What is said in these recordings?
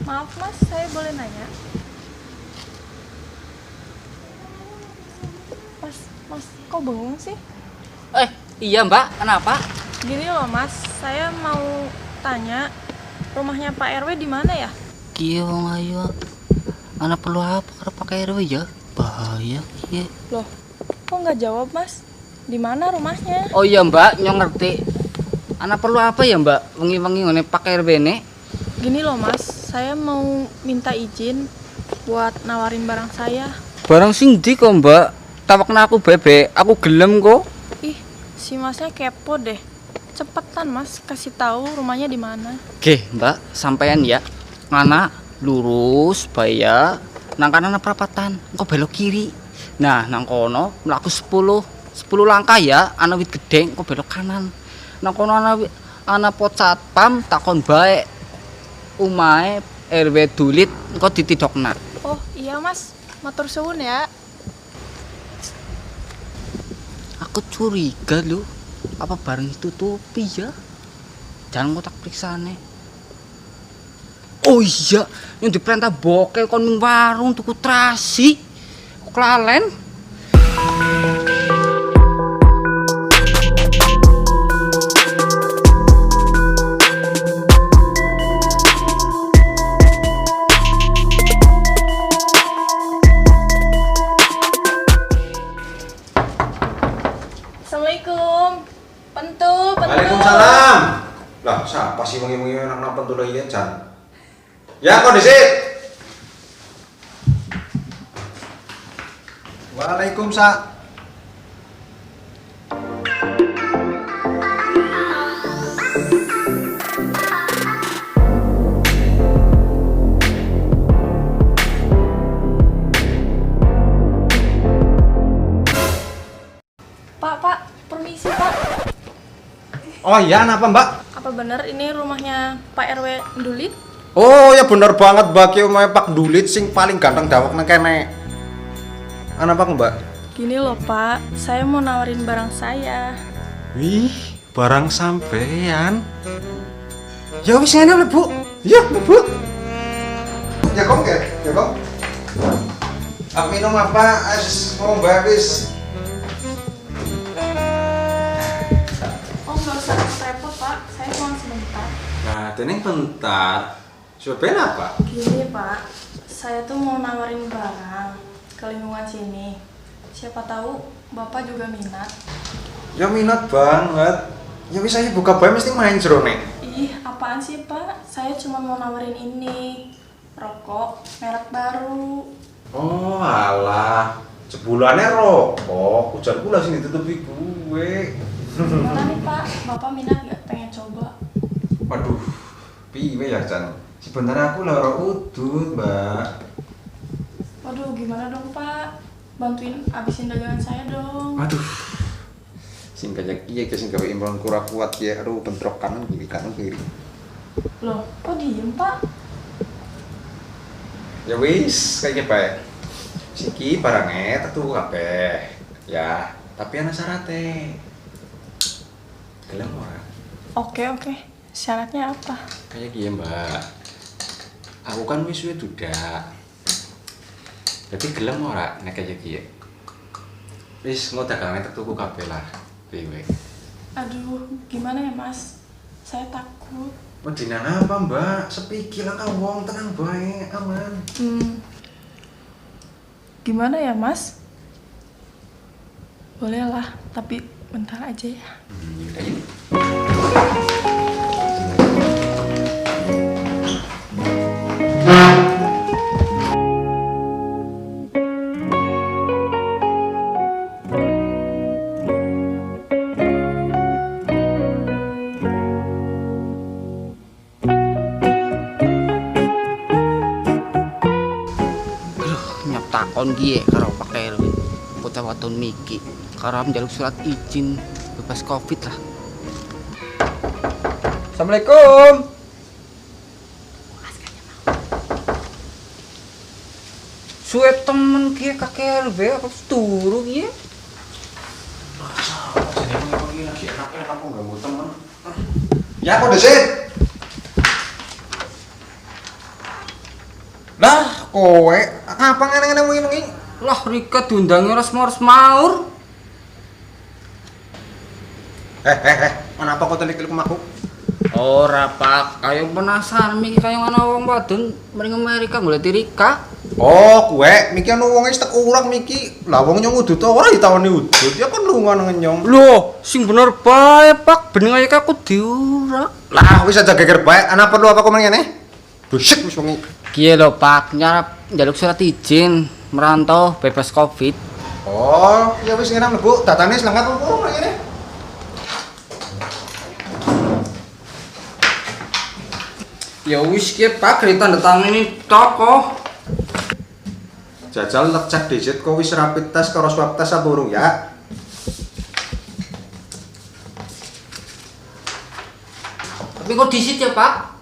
Maaf mas, saya boleh nanya? Mas, kok bengong sih? Iya mbak, kenapa? Gini loh mas, saya mau tanya rumahnya Pak RW di mana ya? Kiyo ayo, anak perlu apa karena pakai RW ya? Bahaya kiyo. Loh, kok nggak jawab mas? Di mana rumahnya? Oh iya mbak, nyong ngerti. Anak perlu apa ya mbak? Wengi-wengi ngene pakai RW ne? Gini loh mas, saya mau minta izin buat nawarin barang saya. Barang sing ndi kok mbak? Tawakna aku bebek, aku gelem kok. Ih, si masnya kepo deh. Cepetan mas, kasih tahu rumahnya di mana. Oke mbak, sampean ya. Ngana lurus baya nang kanan perapatan, engko belok kiri. Nah, nang kono mlaku 10 langkah ya, ana wit gedhe engko belok kanan. Nang kono ana pos satpam takon bae. Umahe RW Dulit engko ditidokna. Oh iya mas, matur suwun ya. Aku curiga lho, apa bareng ditutupi ya? Jangan ngotak periksane. Oh iya, yang diperintah bokel kon ning warung tuku trasi. Kok kelalen? Assalamualaikum. Pentul. Waalaikumsalam. Lah, siapa sih mengi-mengi anak pentul lagi Jan? Ya, kondisi. Waalaikumsalam. Pak, permisi pak. Oh iya, kenapa Mbak? Apa benar ini rumahnya Pak RW Dulit? Oh ya bener banget Mbak, ki omahe Pak Dulit sing paling ganteng dawak nang kene. Apa Mbak? Gini loh pak, saya mau nawarin barang saya. Wih, barang sampean. Ya wis ngene lho, Bu. Ya, Bu. Ya kong ke? Ya kong. Aku minum apa? Mau Mbak wis. Oh nggak usah repot pak, saya cuma sebentar. Nah, teneng bentar. Cobain apa? Gini pak, saya tuh mau nawarin barang ke lingkungan sini. Siapa tahu bapak juga minat. Ya minat banget. Ya wis aja buka bae mesti main jero nek. Ih, apaan sih pak? Saya cuma mau nawarin ini, rokok merek baru. Oh, alah. Sebulannya rokok. Ujar pula sini tutupi gue. Gimana nih pak? Bapak minat nggak pengen coba? Waduh. Piye ya, Chan? Sebenarnya aku lara udut, Mbak. Waduh, gimana dong pak? Bantuin abisin dagangan saya dong. Waduh. Sing kayak iya sing gawe imbang kurang kuat ya. Aduh, bentrok kanan kiri. Loh, kok diem pak? Ya wis, kayak bae. Siki barangnya tentu kabeh. Ya, tapi ana syaratnya. Gelem ora? Oke. Syaratnya apa? Kayak gini Mbak. Aku kan wis suwe dudak. Jadi gelem ora nek kaya gini. Wis engko dagangane tak tuku kabeh lah. Piye? Aduh, gimana ya mas? Saya takut. Medinan apa Mbak? Sepiki lah kan wong tenang bae, aman. Gimana ya mas? Boleh lah, tapi bentar aja ya. Yaudah ini. Takon gie karo pakai RW. Bocah wadon niki karo njaluk surat izin bebas Covid lah. Assalamualaikum. Suwe temen gie kakek RW apa turu gie? Jadi emang ini lagi enak aku enggak mau temen. Ya, kok desit. Lah, kowe apa ngene-ngene wingi? Lah Rika diundangi ora semaur. Mana apa kau telik aku? Ora Pak, kayak penasaran miki kayak ana wong wadon mring Amerika golek Rika. Oh, kowe miki anu wong wis tek urang miki. Lah wong nyong udut ora ditawani udut. Ya kon lunga nang nyong. Loh, sing bener bae Pak, bening aja aku diurak. Lah wis aja geger bae. Ana perlu apa kau ngene? Busik wis wengi. Kiye lho Pak, nyarap njaluk surat izin merantau bebas Covid. Oh, ya wis ngene mlebu. Datane selengkat opo ngene? Ya wis ki Pak, tanda tangan ini toko. Jajal lek cek digit kok wis rapid test karo swab test apa urung ya? Tapi kok disit ya Pak?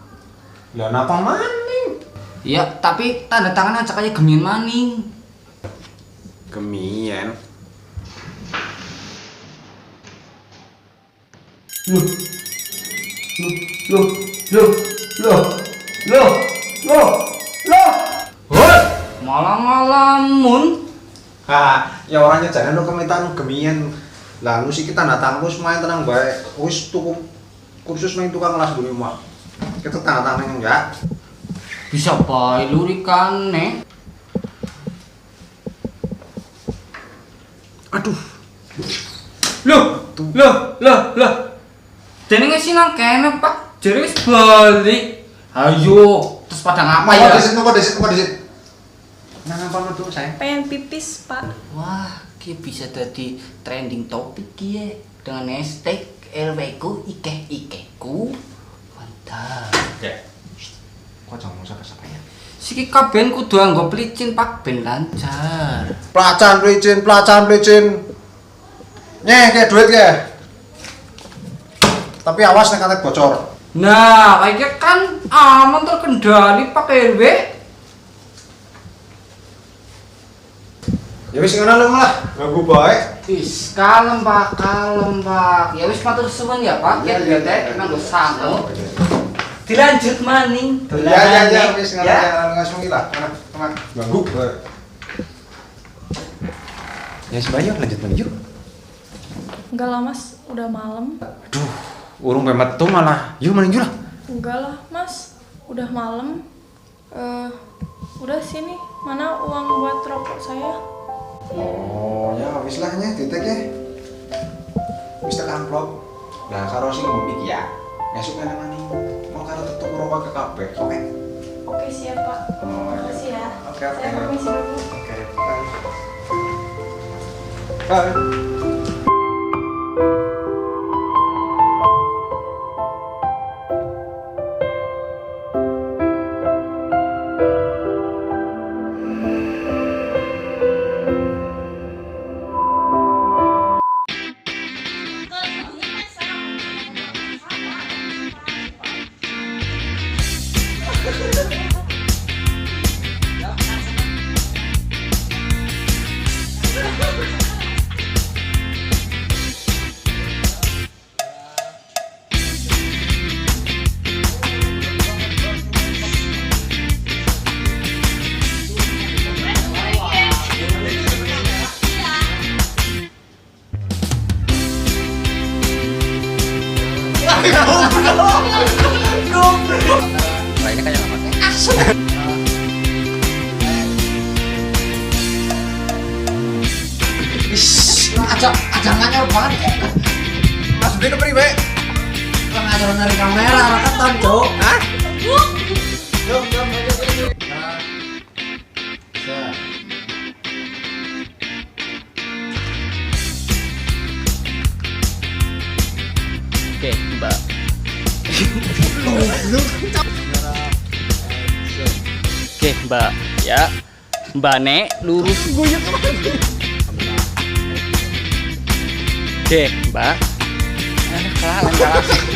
Lah napa maning? Iya, tapi tanda tangan acak aja gemien maning. Gemien. Loh. Hoi, malam-malamun. Ya orangnya jangan lo kemitan gemien. Lah lu sih kita datang wis main tenang bae. Wis tuku kursus main tukang kelas dulu mah. Kita tanda tangan enggak? Bisa bae lurikane. Aduh. Loh. Jenenge sinang kene Pak, jare wis balik. Ayo, terus pada ngapa ya? Kok desit. Nang apa lu sayang? Pengen pipis, Pak. Wah, ki bisa jadi trending topik ki dengan hashtag RW ku ikeh-ikehku. Mantap. Ya. Kok jangan sapa-sapa ya? Siki kabeh kudu anggo pelicin Pak ben lancar. Pelacan pelicin. Nyeh, kayak duit ya. Tapi awas nek kate bocor. Nah, kayaknya kan aman terkendali Pak RW. Ya wis ngono lu lah. Ganggu bae. Wis kalem Pak. Ya wis matur suwun ya Pak. Ya teh emang go sangu. Dilanjut maning. Ya wis ngono ya langsung lah. Teman. Ganggu bae. Ya sebanyak lanjut yuk. Enggak lah, Mas. Udah malam. Aduh, urung metu malah. Yuk maning lah. Enggak lah, Mas. Udah malam. Udah sini. Mana uang buat rokok saya? Oh, ya wis lah nya titik ya. Wis tak amplop. Lah karo sing ngombe iki ya. Esuk nang maning. Mau karo tutuk rokok ke kabeh. Oke. Oke, siap, Pak. Makasih ya. Oke. Saya permisi dulu. Oke. Bye. Lainnya kayak apa? Ajangan nyor banget. Mas Budi ke priwe? Pengajaran dari kamera, rakatan, Cok. Hah? Yuk. Oke, Mbak. Oke, Mbak. Ya. Mbak Nek lurus. Oke, Mbak. Kalah.